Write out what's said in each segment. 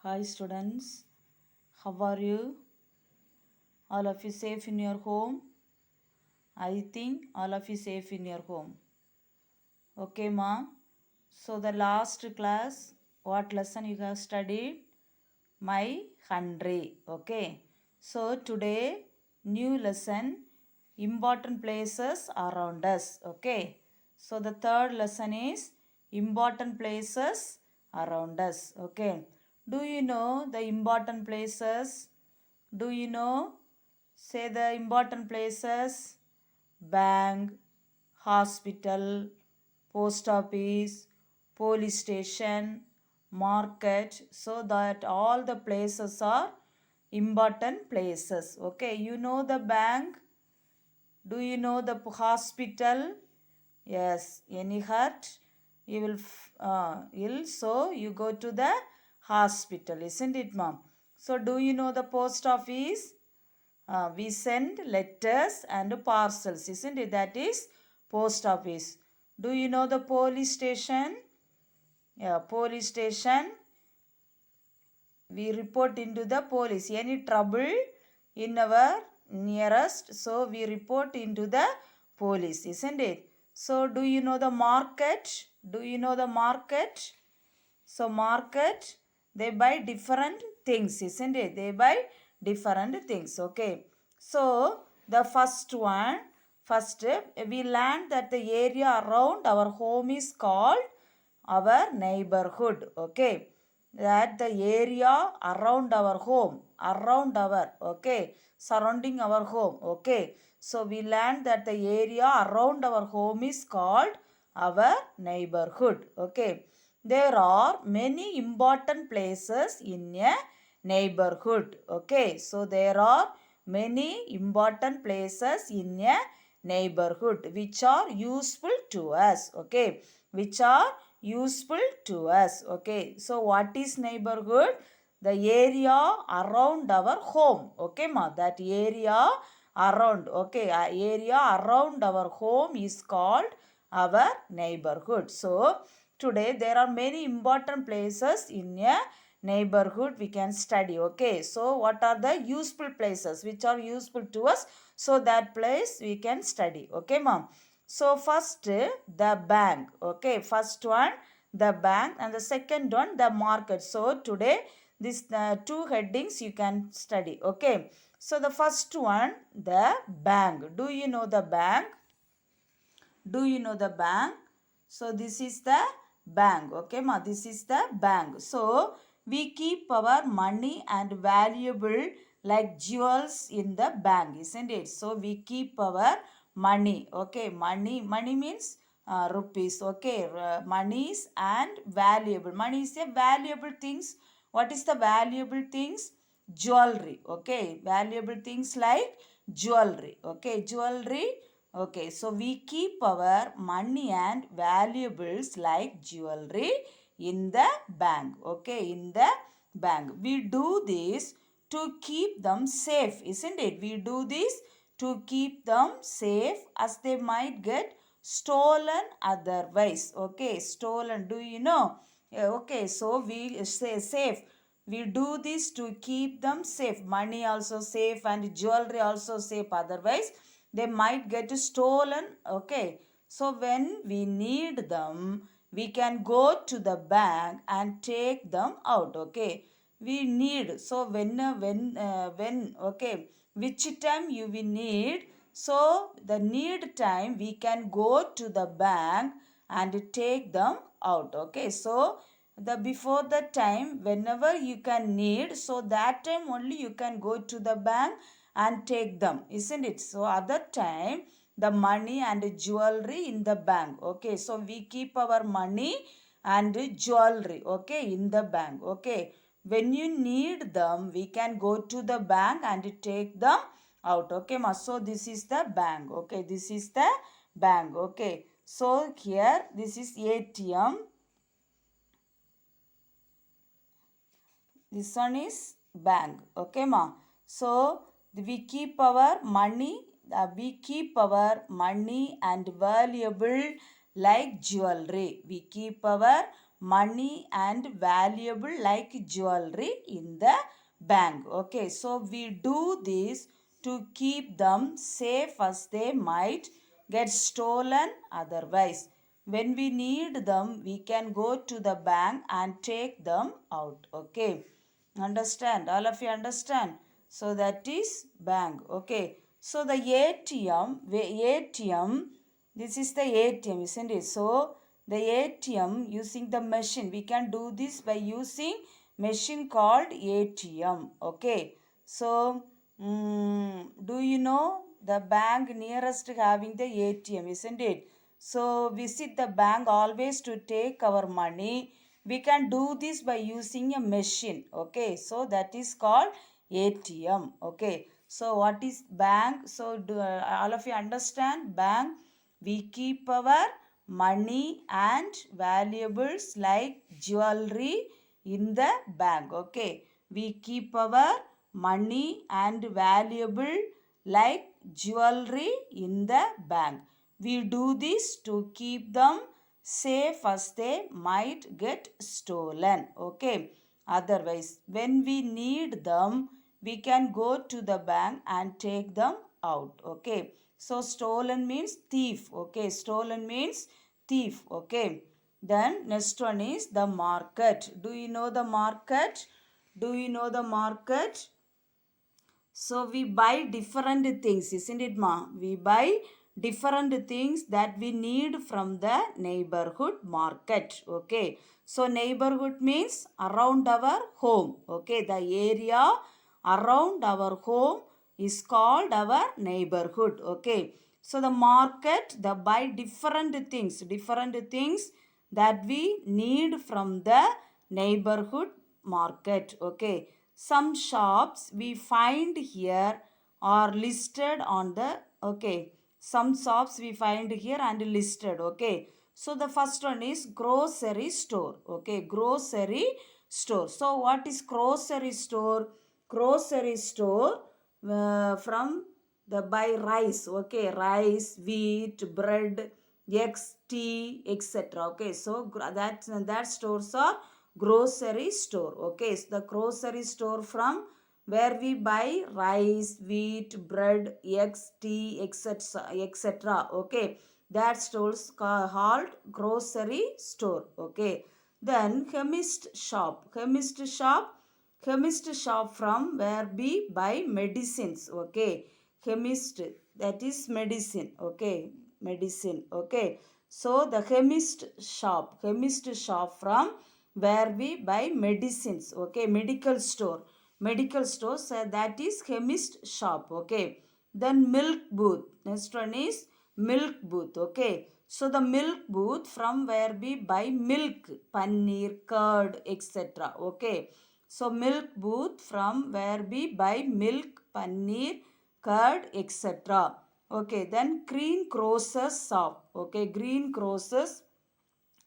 Hi students, how are you? All of you safe in your home? I think all of you safe in your home. Okay, ma. So the last class, what lesson you have studied? My country. Okay. So today, new lesson, important places around us. Okay. So the third lesson is important places around us. Okay. Do you know the important places? Do you know? Say the important places: bank, hospital, post office, police station, market. So that all the places are important places. Okay, you know the bank? Do you know the hospital? Yes, any hurt, you will ill, so you go to the hospital, isn't it, mom? So do you know the post office? We send letters and parcels, isn't it? That is post office. Do you know the police station? Yeah, police station. We report into the police. Any trouble in our nearest, so we report into the police, isn't it? So do you know the market? Do you know the market? So market, they buy different things, isn't it? They buy different things. Okay. So the first we learned that the area around our home is called our neighborhood. Okay. That the area around our home, around our, okay, surrounding our home. Okay. So we learned that the area around our home is called our neighborhood. Okay. There are many important places in a neighborhood. Okay, so there are many important places in a neighborhood which are useful to us. Okay, which are useful to us. Okay, so what is neighborhood? The area around our home. Okay, ma, that area around. Okay, area around our home is called our neighborhood. So today there are many important places in a neighborhood we can study. Okay, so what are the useful places which are useful to us? So that place we can study. Okay, mom. So first the bank. Okay, first one the bank and the second one the market. So today these two headings you can study. Okay, so the first one the bank. Do you know the bank? Do you know the bank? So this is the bank. Okay, ma, this is the bank. So we keep our money and valuable like jewels in the bank, isn't it? So we keep our money. Okay, money means rupees. Okay, monies and valuable. Money is a valuable things. What is the valuable things? Jewelry. Okay, valuable things like jewelry. Okay, jewelry. Okay, so we keep our money and valuables like jewelry in the bank. Okay, in the bank. We do this to keep them safe, isn't it? We do this to keep them safe as they might get stolen otherwise. Okay, stolen. Do you know? Okay, so we say safe. We do this to keep them safe. Money also safe and jewelry also safe. Otherwise, they might get stolen. Okay, so when we need them, we can go to the bank and take them out. Okay, we need. So when okay, which time you will need? So the need time we can go to the bank and take them out. Okay, so the before the time whenever you can need, so that time only you can go to the bank and take them, isn't it? So other time the money and jewelry in the bank. Okay, so we keep our money and jewelry, okay, in the bank. Okay, when you need them we can go to the bank and take them out. Okay, ma, so this is the bank. Okay, this is the bank. Okay, so here this is ATM. This one is bank. Okay, ma. So we keep our money. We keep our money and valuable like jewelry. We keep our money and valuable like jewelry in the bank. Okay, so we do this to keep them safe as they might get stolen otherwise. When we need them, we can go to the bank and take them out. Okay, understand? All of you understand? So that is bank. Okay, so the ATM, this is the ATM, isn't it? So the ATM using the machine, we can do this by using machine called ATM. Okay, so do you know the bank nearest having the ATM, isn't it? So visit the bank always to take our money. We can do this by using a machine. Okay, so that is called ATM. Okay, so what is bank? So do all of you understand bank? We keep our money and valuables like jewelry in the bank. Okay, we keep our money and valuable like jewelry in the bank. We do this to keep them safe as they might get stolen. Okay, otherwise when we need them, we can go to the bank and take them out. Okay, so stolen means thief. Okay, stolen means thief. Okay, then next one is the market. Do you know the market? Do you know the market? So we buy different things, isn't it, ma? We buy different things that we need from the neighborhood market. Okay. So neighborhood means around our home. Okay. The area around our home is called our neighborhood. Okay. So the market, the buy different things that we need from the neighborhood market. Okay, some shops we find here are listed on the, okay, some shops we find here and listed. Okay, so the first one is grocery store. Okay, grocery store. So what is grocery store? Grocery store from the buy rice. Okay, rice, wheat, bread, eggs, tea, etc. Okay, so that stores are grocery store. Okay, so the grocery store from where we buy rice, wheat, bread, eggs, tea, etc. etc. Okay, that stores called grocery store. Okay, then chemist shop from where we buy medicines. Okay, chemist, that is medicine. Okay, medicine. Okay, so the chemist shop from where we buy medicines. Okay, medical store, so that is chemist shop. Okay, then milk booth, next one is milk booth. Okay, so the milk booth from where we buy milk, paneer, curd, etc. Okay, so milk booth from where we buy milk, paneer, curd, etc. Okay, then green grocers shop. Okay, green grocers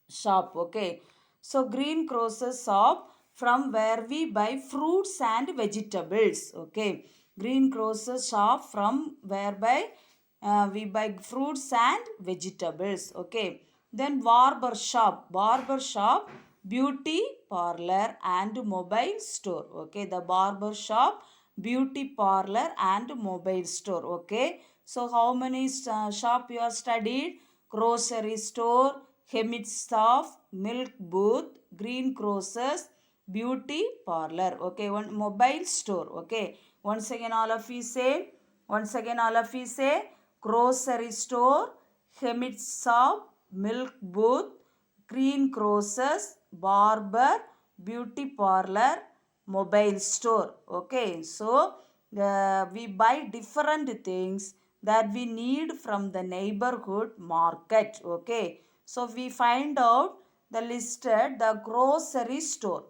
shop. Okay, so green grocers shop from where we buy fruits and vegetables. Okay, green grocers shop from whereby we buy fruits and vegetables. Okay, then barber shop, beauty parlor and mobile store. Okay, the barber shop, beauty parlor and mobile store. Okay, so how many shop you have studied? Grocery store, chemist shop, milk booth, green grocers, beauty parlor. Okay, one mobile store. Okay, once again all of you say, grocery store, chemist shop, milk booth, green grocers, barber, beauty parlor, mobile store. Okay, so we buy different things that we need from the neighborhood market. Okay, so we find out the listed the grocery store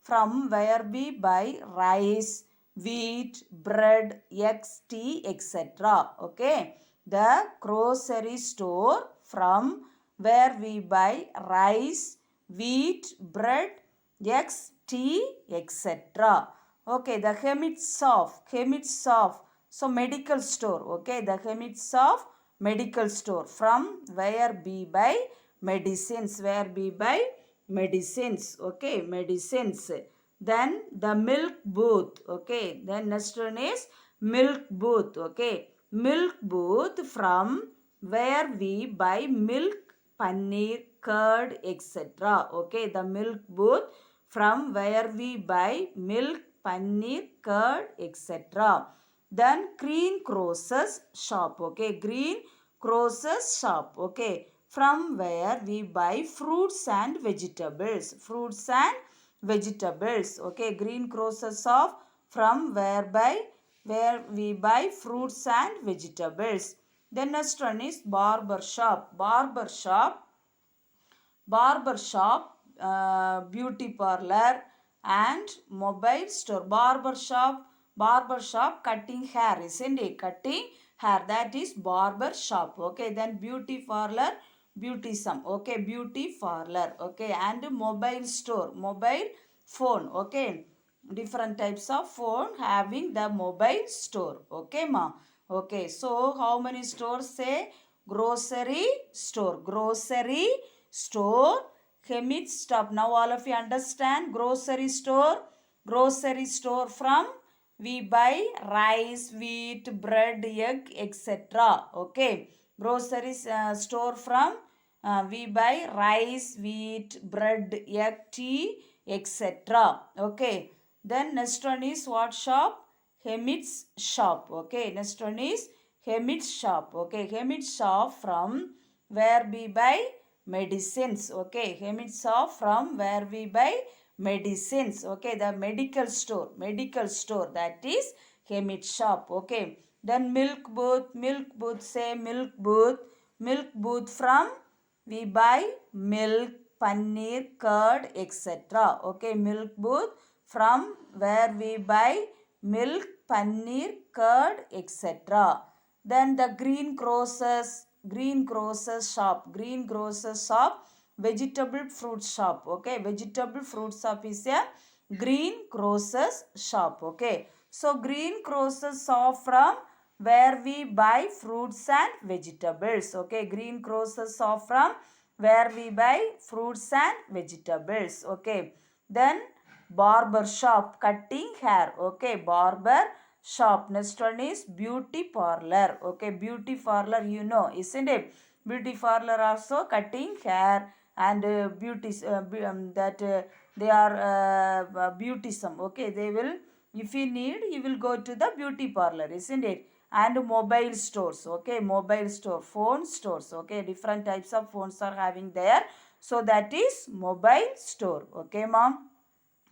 from where we buy rice, wheat, bread, eggs, tea, etc. Okay, the grocery store from where we buy rice, wheat, bread, eggs, tea, etc. Okay, the chemist shop. So medical store. Okay, the chemist shop, medical store from where we buy medicines, where we buy medicines, okay, medicines. Then the milk booth, okay, then next one is milk booth, okay, milk booth, from where we buy milk, paneer, curd, etc. Okay, the milk booth from where we buy milk, paneer, curd, etc. Then green grocers shop, okay, green grocers shop, okay, from where we buy fruits and vegetables, fruits and vegetables, okay, green grocers shop from where we buy fruits and vegetables. Then next one is barber shop, barber shop, beauty parlor and mobile store. Barber shop cutting hair, isn't it? Cutting hair, that is barber shop, okay. Then beauty parlor, beautism, okay, beauty parlor, okay. And mobile store, mobile phone, okay, different types of phone having the mobile store, okay ma. Okay, so how many stores? Say grocery store, grocery store, chemist stop. Now all of you understand grocery store. Grocery store, from we buy rice, wheat, bread, egg, etc. Okay, grocery store, from we buy rice, wheat, bread, egg, tea, etc. Okay, then next one is what shop? Chemist's shop, okay. Next one is chemist's shop, okay. Chemist's shop, from where we buy medicines, okay. Chemist's shop, from where we buy medicines, okay. The medical store, that is chemist's shop, okay. Then milk booth, say milk booth, from we buy milk, paneer, curd, etc. Okay, milk booth, from where we buy milk, paneer, curd, etc. Then the green grocers shop, vegetable fruit shop, okay. Vegetable fruit shop is a green grocers shop, okay. So green grocers shop, from where we buy fruits and vegetables, okay. Green grocers shop, from where we buy fruits and vegetables, okay. Then barber shop, cutting hair, okay. Barber shop. Next one is beauty parlor, okay. Beauty parlor, you know, isn't it? Beauty parlor also cutting hair and they are beautism, okay. They will, if you need, you will go to the beauty parlor, isn't it? And mobile stores, okay. Mobile store, phone stores, okay. Different types of phones are having there, so that is mobile store, okay mom.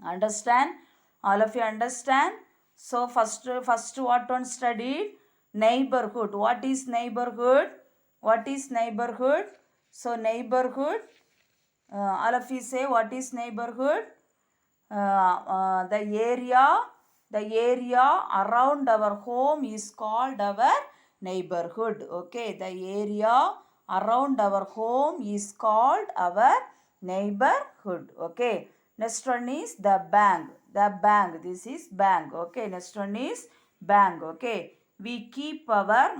Understand? All of you understand? So first what one studied? Neighborhood. What is neighborhood? What is neighborhood? So neighborhood, all of you say, what is neighborhood? The area around our home is called our neighborhood, okay. The area around our home is called our neighborhood, okay. Next one is the bank, this is bank, okay. Next one is bank, okay. We keep our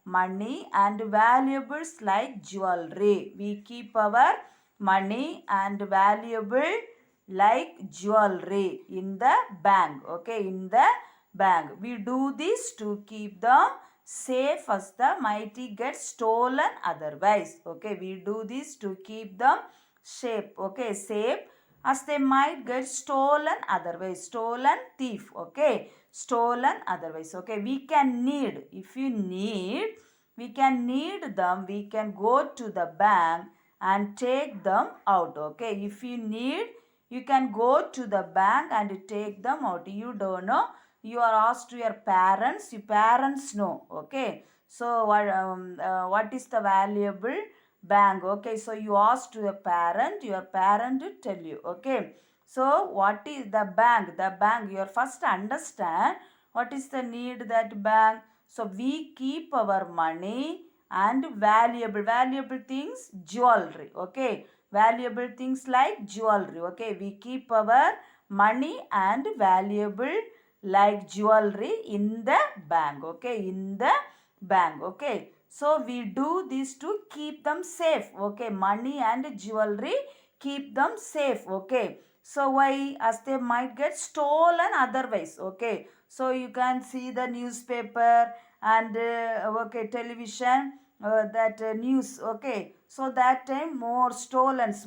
money and valuables like jewelry. We keep our money and valuable like jewelry in the bank, okay. In the bank, we do this to keep them safe as the mighty get stolen otherwise, okay. We do this to keep them safe, okay, safe as they might get stolen otherwise, stolen thief, okay, stolen otherwise, okay. We can need, if you need, we can need them, we can go to the bank and take them out, okay. If you need, you can go to the bank and take them out. You don't know, you are asked to your parents, your parents know, okay. So what is the valuable bank, okay. So you ask to your parent will tell you, okay. So what is the bank? The bank, you first understand what is the need that bank. So we keep our money and valuable things, jewelry, okay. Valuable things like jewelry, okay. We keep our money and valuable like jewelry in the bank, okay. In the bank, okay. So we do this to keep them safe. Okay, money and jewelry, keep them safe. Okay. So why? As they might get stolen otherwise. Okay. So you can see the newspaper and okay, television, that news. Okay. So that time more stolens,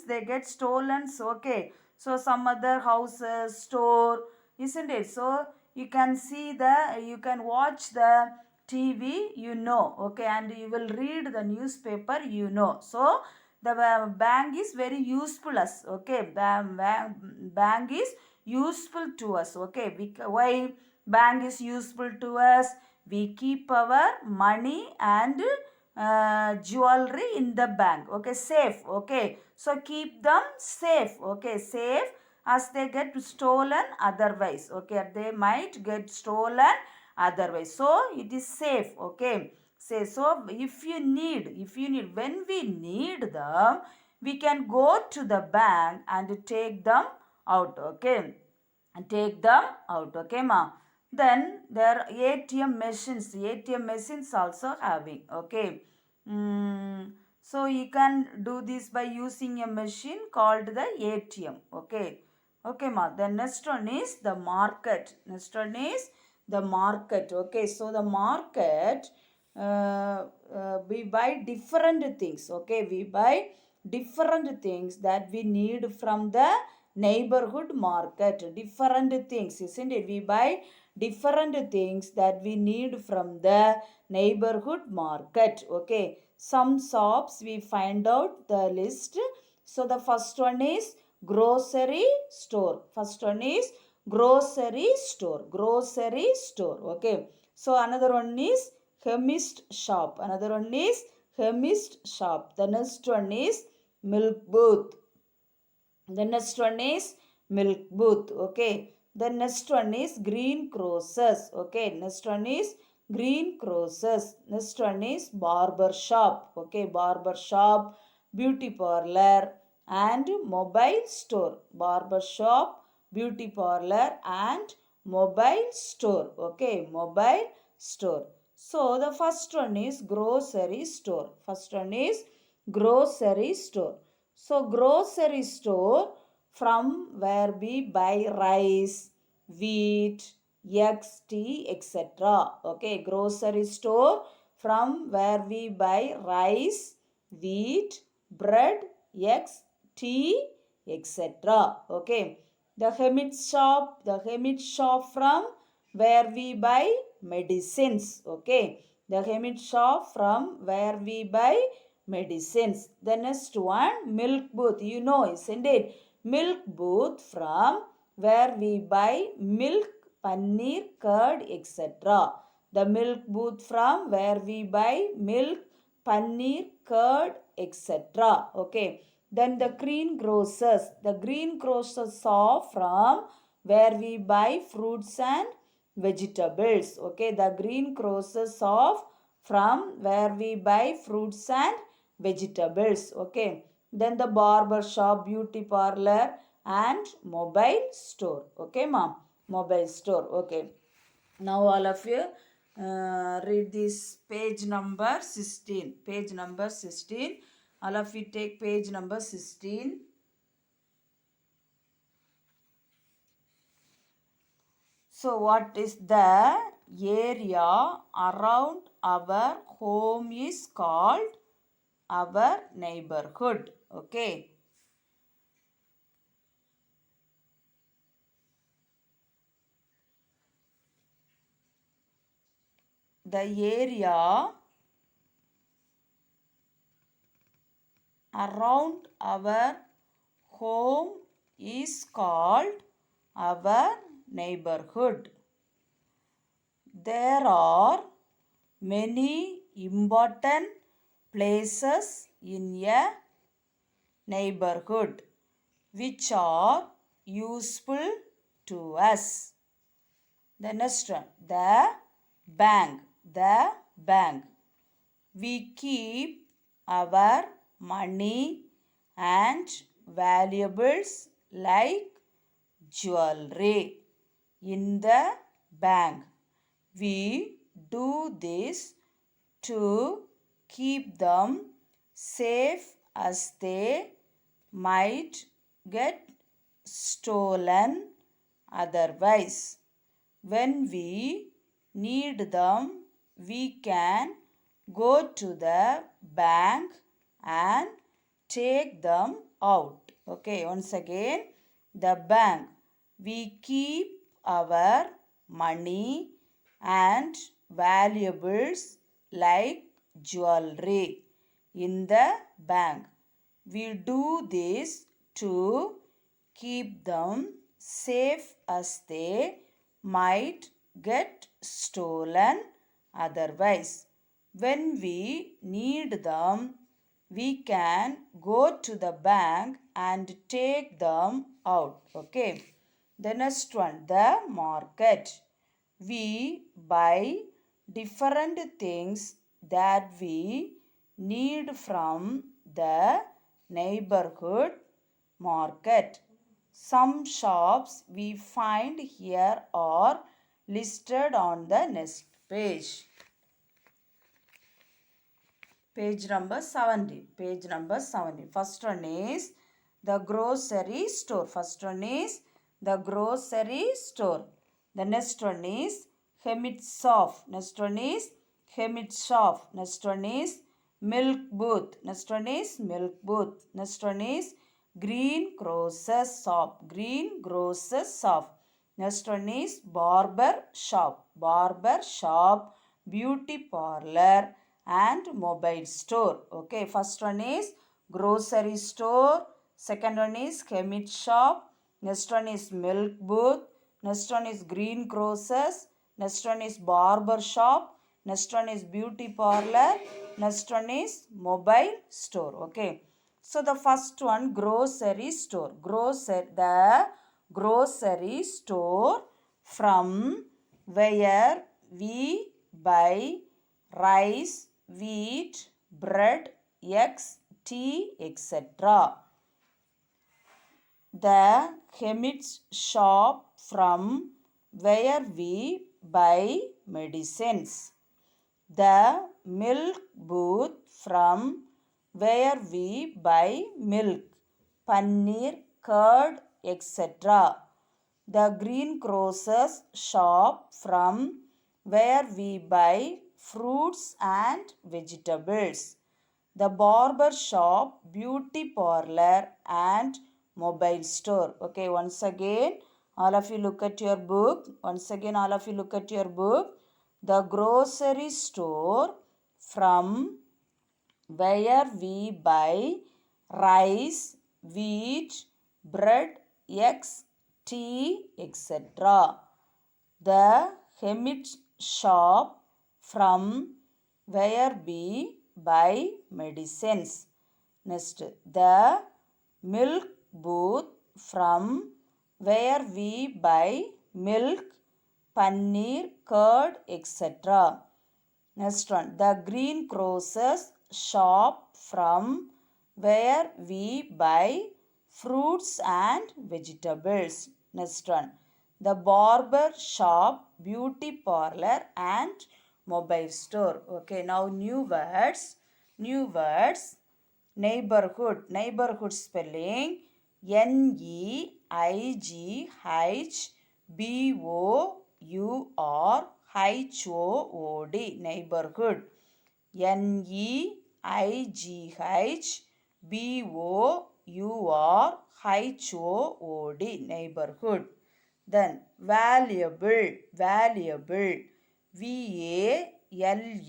they get stolens. Okay. So some other houses, store, isn't it? So you can see you can watch the TV, okay, and you will read the newspaper, So the bank is very useful us, okay. Bank is useful to us, okay. Why bank is useful to us? We keep our money and jewelry in the bank, okay, safe, okay. So keep them safe, okay, safe, as they get stolen otherwise, okay, they might get stolen otherwise. So it is safe, okay. Say, so if you need, when we need them, we can go to the bank and take them out, okay, and take them out, okay, ma. Then there are ATM machines also having, okay. So you can do this by using a machine called the ATM, okay. Okay, ma. The next one is the market. Okay. So the market, we buy different things, okay. We buy different things that we need from the neighborhood market. Different things, isn't it? We buy different things that we need from the neighborhood market, okay. Some shops we find out the list. So the first one is grocery store. Grocery store, okay. So another one is chemist shop. The next one is milk booth. Okay. The next one is green crosses, okay. Next one is barber shop, okay. Barber shop, beauty parlor and mobile store. Barber shop, beauty parlor and mobile store, okay. Mobile store. So the first one is grocery store. So grocery store, from where we buy rice, wheat, eggs, tea, etc. Okay, grocery store, from where we buy rice, wheat, bread, eggs, tea, etc. Okay. The chemist shop, from where we buy medicines. Okay. The chemist shop, from where we buy medicines. The next one, milk booth. Isn't it? Milk booth, from where we buy milk, paneer, curd, etc. The milk booth, from where we buy milk, paneer, curd, etc. Okay. Then the green grocers. The green grocers shop, from where we buy fruits and vegetables. Okay. The green grocers shop, from where we buy fruits and vegetables, okay. Then the barber shop, beauty parlor and mobile store, okay, ma'am. Mobile store, okay. Now all of you read this page number 16. All of you take page number 16. So what is the area around our home is called our neighborhood, okay. The area around our home is called our neighborhood. There are many important places in a neighborhood which are useful to us. The next one, the bank. We keep our money and valuables like jewelry in the bank. We do this to keep them safe as they might get stolen otherwise. When we need them, we can go to the bank and take them out. Okay, once again, the bank. We keep our money and valuables like jewelry in the bank. We do this to keep them safe as they might get stolen otherwise. When we need them, we can go to the bank and take them out. Okay. The next one, the market. We buy different things that we need from the neighborhood market. Some shops we find here are listed on the next page. Page number 70. Page number 70. First one is the grocery store. First one is the grocery store. The next one is Hemit's shop. Next one is Hemit's shop. Next one is milk booth. Next one is milk booth. Next one is green grocer's shop. Green grocer's shop. Next one is barber shop. Barber shop, beauty parlor and mobile store. Okay, first one is grocery store. Second one is chemist shop. Next one is milk booth. Next one is green grocers. Next one is barber shop. Next one is beauty parlor. Next one is mobile store. Okay. So the first one, grocery store. The grocery store from where we buy rice, wheat, bread, eggs, tea, etc. The chemist's shop from where we buy medicines. The milk booth from where we buy milk, paneer, curd, etc. The greengrocer's shop from where we buy fruits and vegetables. The barber shop, beauty parlor and mobile store. Okay, once again, all of you look at your book. Once again, all of you look at your book. The grocery store from where we buy rice, wheat, bread, eggs, tea, etc. The chemist shop from where we buy medicines. Next, the milk booth from where we buy milk, paneer, curd, etc. Next one, the greengrocer's shop from where we buy fruits and vegetables. Next one, the barber shop, beauty parlor and mobile store. Okay, now new words. New words. Neighborhood. Neighborhood spelling NEIGHBOURHOOD. Neighborhood. NEIGHBOURHOOD. Neighborhood. Then valuable. Valuable. VALUABLES.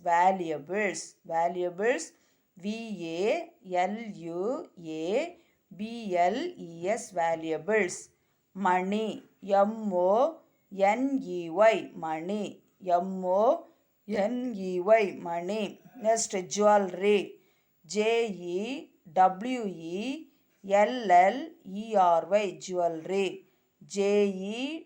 Valuables. Valuables. VALUABLES. Valuables. Money. MONEY. Money. MONEY. Money. Next, jewelry. JEWELLERY. Jewelry. JEWELLERY.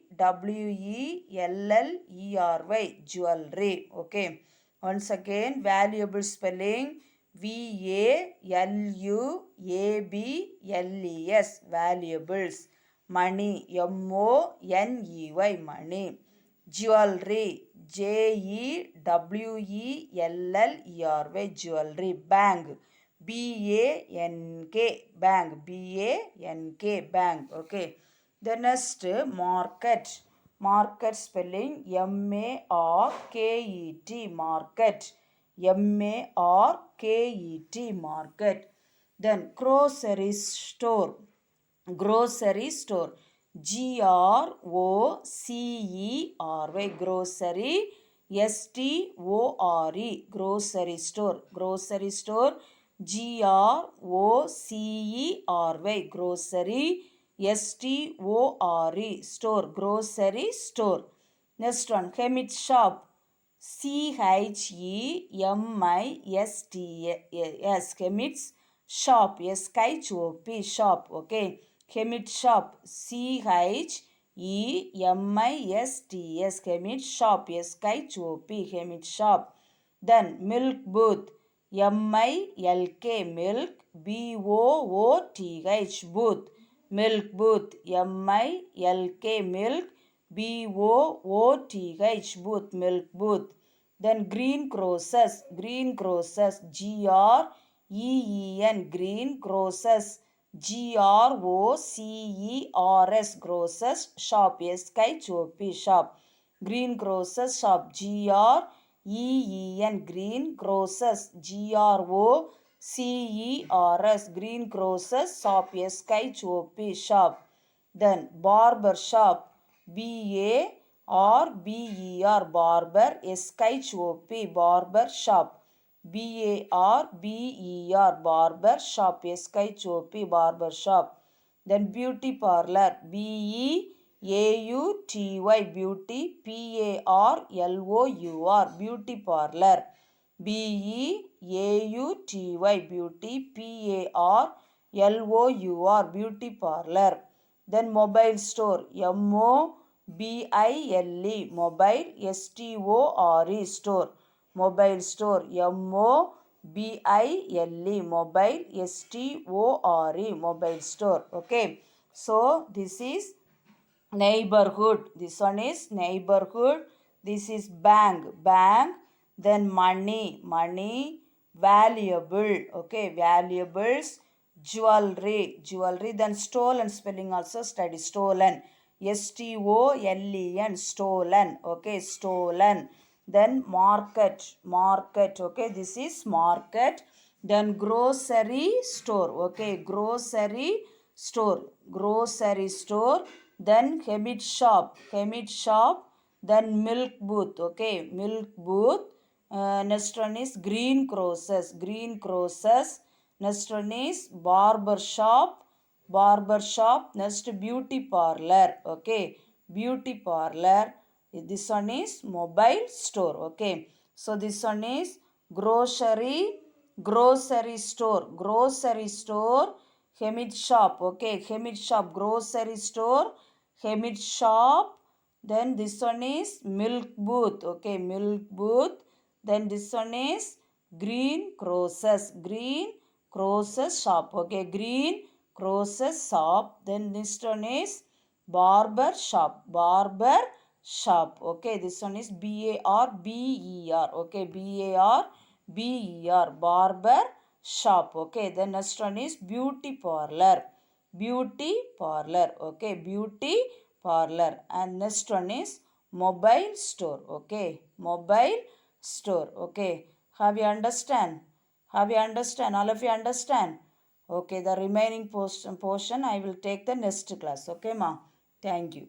Jewelry. Okay. Once again, valuable spelling VALUABLES. Valuables. Money. MONEY. Money. jewelry, jewelry, jewelry. Bank, bank, bank, bank. Okay. The next, market. Market spelling market, market, market, market. Then grocery store, grocery store, grocery, grocery, store, grocery store, grocery store, grocery, grocery, store, grocery store. Next one, chemist shop, chemist, chemist shop, shop, okay. Chemist shop, chemist, chemist shop, chemist shop. Then milk booth, milk, milk, booth, milk booth, milk, milk, booth, milk booth. Then green grocers, green grocers, green grocers, grocers, grocers, shop, shop, green grocers shop, green grocers, green grocers shop, shop. Then barber shop, barber, barber shop, barber shop, barber shop. Then beauty parlor, beauty, beauty, parlour, beauty parlor, beauty, parlour, beauty parlor. Then mobile store, mobile, mobile, store, mobile store, mobile, mobile, mobile store. Okay. So this is neighborhood. This one is neighborhood. This is bank, bank. Then money, money, valuable, okay, valuables, jewelry, jewelry. Then stolen spelling also study, stolen, stolen, stolen, okay, stolen. Then market, market, okay, this is market. Then grocery store, okay, grocery store, grocery store. Then chemist shop, then milk booth, okay, milk booth. Next one is green grocers, green grocers. Next one is barber shop, barber shop. Next beauty parlor, okay, beauty parlor. This one is mobile store, okay. So this one is grocery, grocery store, grocery store, chemist shop, okay, chemist shop, grocery store, chemist shop. Then this one is milk booth, okay, milk booth. Then this one is green grocers, green grocers shop, okay, green grocers shop. Then this one is barber shop, barber shop, okay. This one is barber, okay, barber shop, okay. Then next one is beauty parlor, beauty parlor, okay, beauty parlor. And next one is mobile store, okay, mobile store, okay. Have you understand? Have you understand? All of you understand? Okay, the remaining portion I will take the next class, okay ma? Thank you.